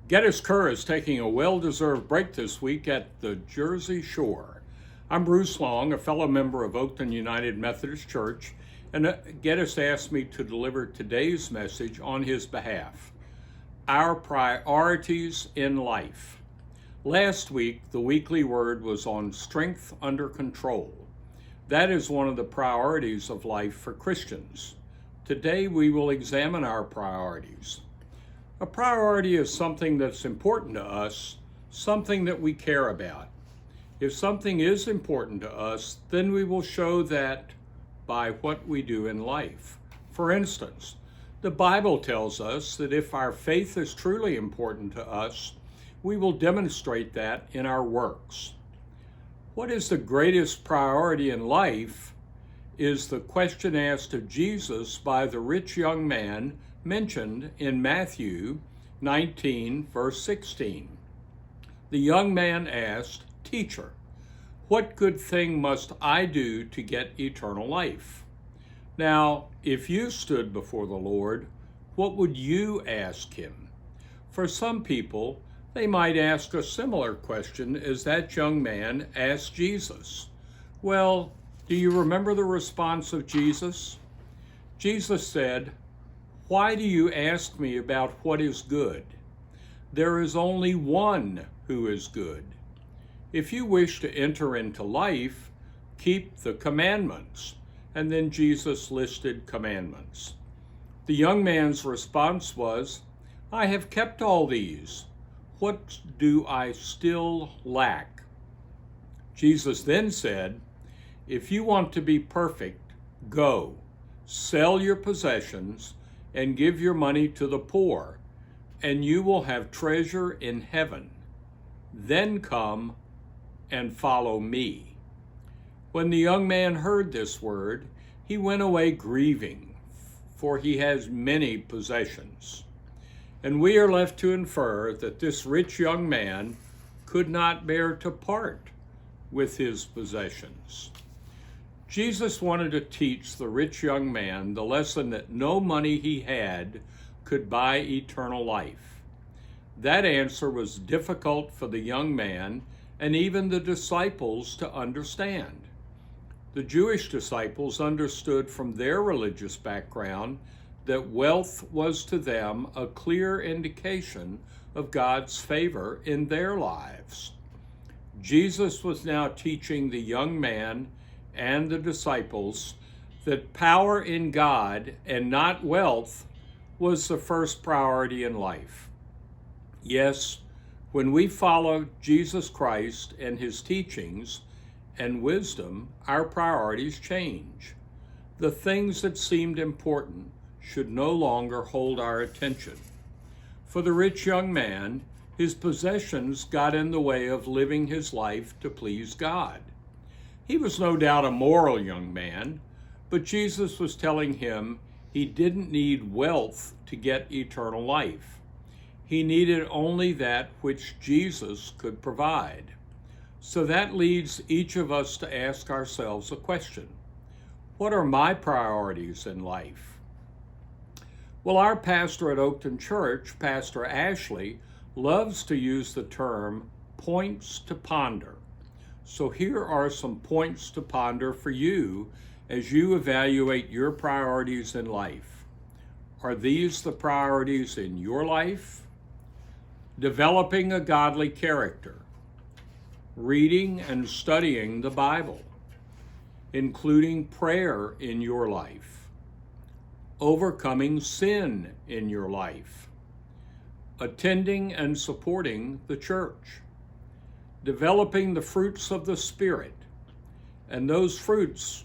Geddes Kerr is taking a well-deserved break this week at the Jersey Shore. I'm Bruce Long, a fellow member of Oakton United Methodist Church, and Geddes asked me to deliver today's message on his behalf. Our priorities in life. Last week, the weekly word was on strength under control. That is one of the priorities of life for Christians. Today, we will examine our priorities. A priority is something that's important to us, something that we care about. If something is important to us, then we will show that by what we do in life. For instance, the Bible tells us that if our faith is truly important to us, we will demonstrate that in our works. What is the greatest priority in life is the question asked of Jesus by the rich young man mentioned in Matthew 19, verse 16. The young man asked, "Teacher, what good thing must I do to get eternal life?" Now, if you stood before the Lord, what would you ask him? For some people, they might ask a similar question as that young man asked Jesus. Well, do you remember the response of Jesus? Jesus said, "Why do you ask me about what is good? There is only one who is good. If you wish to enter into life, keep the commandments." And then Jesus listed commandments. The young man's response was, "I have kept all these. What do I still lack?" Jesus then said, "If you want to be perfect, go, sell your possessions, and give your money to the poor, and you will have treasure in heaven. Then come and follow me." When the young man heard this word, he went away grieving, for he has many possessions. And we are left to infer that this rich young man could not bear to part with his possessions. Jesus wanted to teach the rich young man the lesson that no money he had could buy eternal life. That answer was difficult for the young man and even the disciples to understand. The Jewish disciples understood from their religious background that wealth was to them a clear indication of God's favor in their lives. Jesus was now teaching the young man and the disciples that power in God and not wealth was the first priority in life. Yes, when we follow Jesus Christ and his teachings and wisdom, our priorities change. The things that seemed important should no longer hold our attention. For the rich young man, his possessions got in the way of living his life to please God. He was no doubt a moral young man, but Jesus was telling him he didn't need wealth to get eternal life. He needed only that which Jesus could provide. So that leads each of us to ask ourselves a question. What are my priorities in life? Well, our pastor at Oakton Church, Pastor Ashley, loves to use the term points to ponder. So here are some points to ponder for you as you evaluate your priorities in life. Are these the priorities in your life? Developing a godly character. Reading and studying the Bible. Including prayer in your life. Overcoming sin in your life. Attending and supporting the church. Developing the fruits of the Spirit. And those fruits,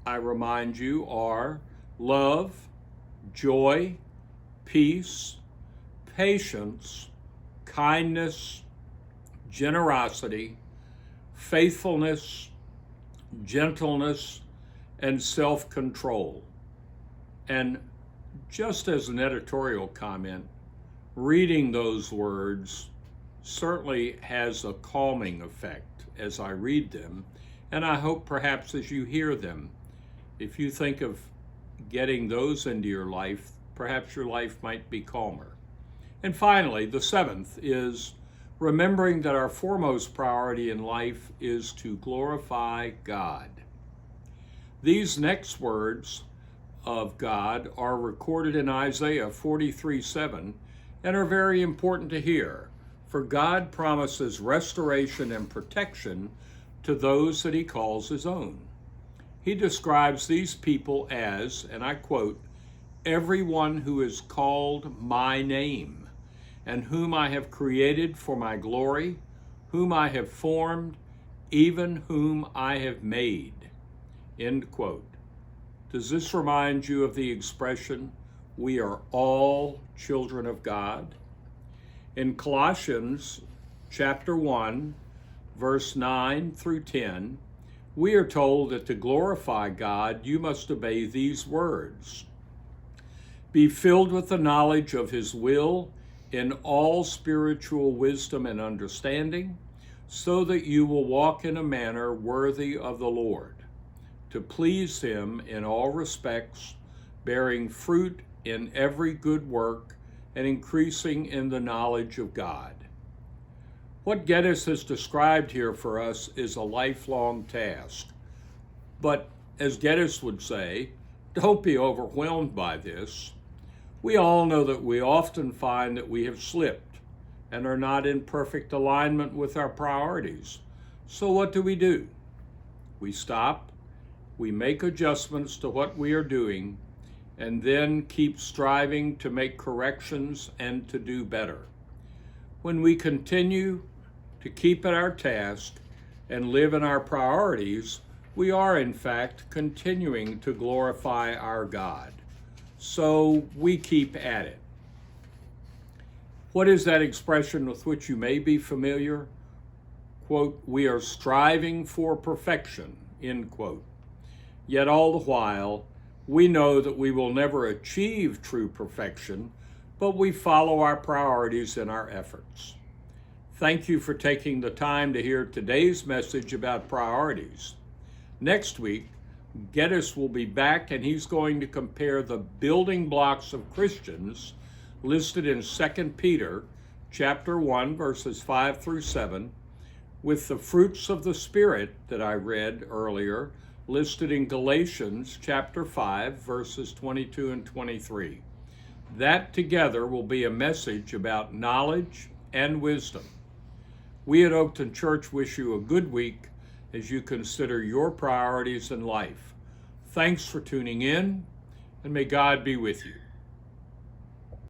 I remind you, are love, joy, peace, patience, kindness, generosity, faithfulness, gentleness, and self-control. And just as an editorial comment, reading those words certainly has a calming effect as I read them, and I hope perhaps as you hear them, if you think of getting those into your life, perhaps your life might be calmer. And finally, the seventh is remembering that our foremost priority in life is to glorify God. These next words of God are recorded in Isaiah 43:7 and are very important to hear, for God promises restoration and protection to those that he calls his own. He describes these people as, and I quote, everyone who is called my name, and whom I have created for my glory, whom I have formed, even whom I have made. End quote. Does this remind you of the expression, we are all children of God? In Colossians chapter 1, verse 9 through 10, we are told that to glorify God, you must obey these words. Be filled with the knowledge of his will in all spiritual wisdom and understanding, so that you will walk in a manner worthy of the Lord, to please him in all respects, bearing fruit in every good work and increasing in the knowledge of God. What Geddes has described here for us is a lifelong task. But as Geddes would say, don't be overwhelmed by this. We all know that we often find that we have slipped and are not in perfect alignment with our priorities. So what do? We stop, we make adjustments to what we are doing, and then keep striving to make corrections and to do better. When we continue to keep at our task and live in our priorities, we are in fact continuing to glorify our God. So we keep at it. What is that expression with which you may be familiar? Quote, we are striving for perfection, end quote. Yet all the while, we know that we will never achieve true perfection, but we follow our priorities in our efforts. Thank you for taking the time to hear today's message about priorities. Next week, Geddes will be back and he's going to compare the building blocks of Christians listed in 2 Peter chapter 1, verses 5 through 7, with the fruits of the Spirit that I read earlier, listed in Galatians chapter 5, verses 22 and 23. That together will be a message about knowledge and wisdom. We at Oakton Church wish you a good week as you consider your priorities in life. Thanks for tuning in, and may God be with you.